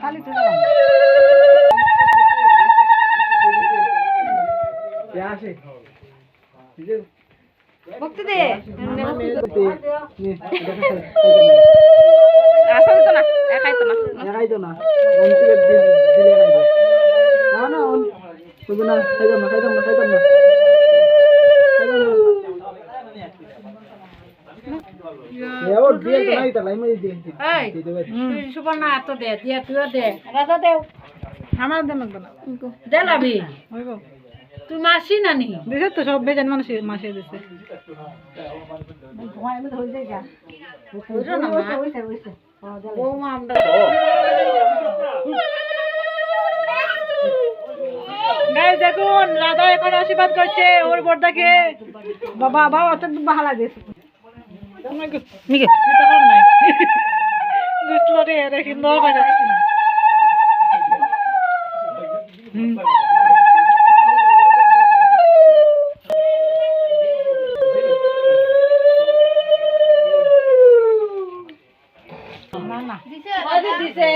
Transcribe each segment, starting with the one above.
খালি তো আসে ভক্তি দে আসল তো না একাই তো না না না বুঝো না খাইতাম না এও দিয়ে তো নাই তা লাইমে দিয়ে তুই সুবর্ণা এত দে দিয়া তুইও দে রাজা দেও আমার দেন না দে লাভি হইব তুই মাসি নানি দিছে তো সব বেজান মানুষ মাসে দিছে ঘুমাই মত হই যায় যা বুঝো না মা হইছে ও মা আমরা গাইস দেখুন রাধা এখন আশীর্বাদ করছে ওর বড়দাকে বাবা বাবা অত ভালো লাগছে মিকে এটা কোন নাই দুসলো রে রে সুন্দর করে না না দিছে ওই দিছে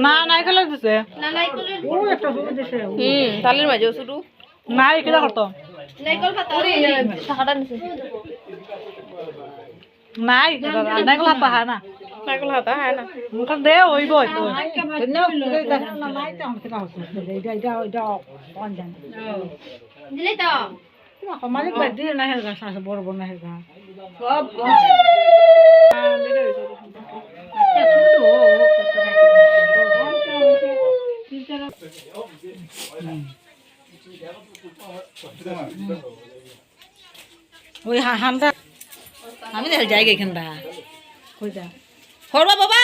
না নাই কলে দিছে না নাই কলে ও একটা শুরু দিছে তালের মাঝে শুরু নাই কিটা করতো নাইকল পাতা ওরে টাকাটা নিছে নাই নাইকল হাতা হয় না নাইকল হাতা হয় না মুখ দে হইব তো নাই তো আমাকে না হচ্ছে এটা কোন জানে দিলে তো মালিক বাদ দিয়ে না হেলগা সাস বড় বড় না হেলগা সব আচ্ছা শুনো ওই হামদা আমি তো জায়গা এখানটা কইটা করবা বাবা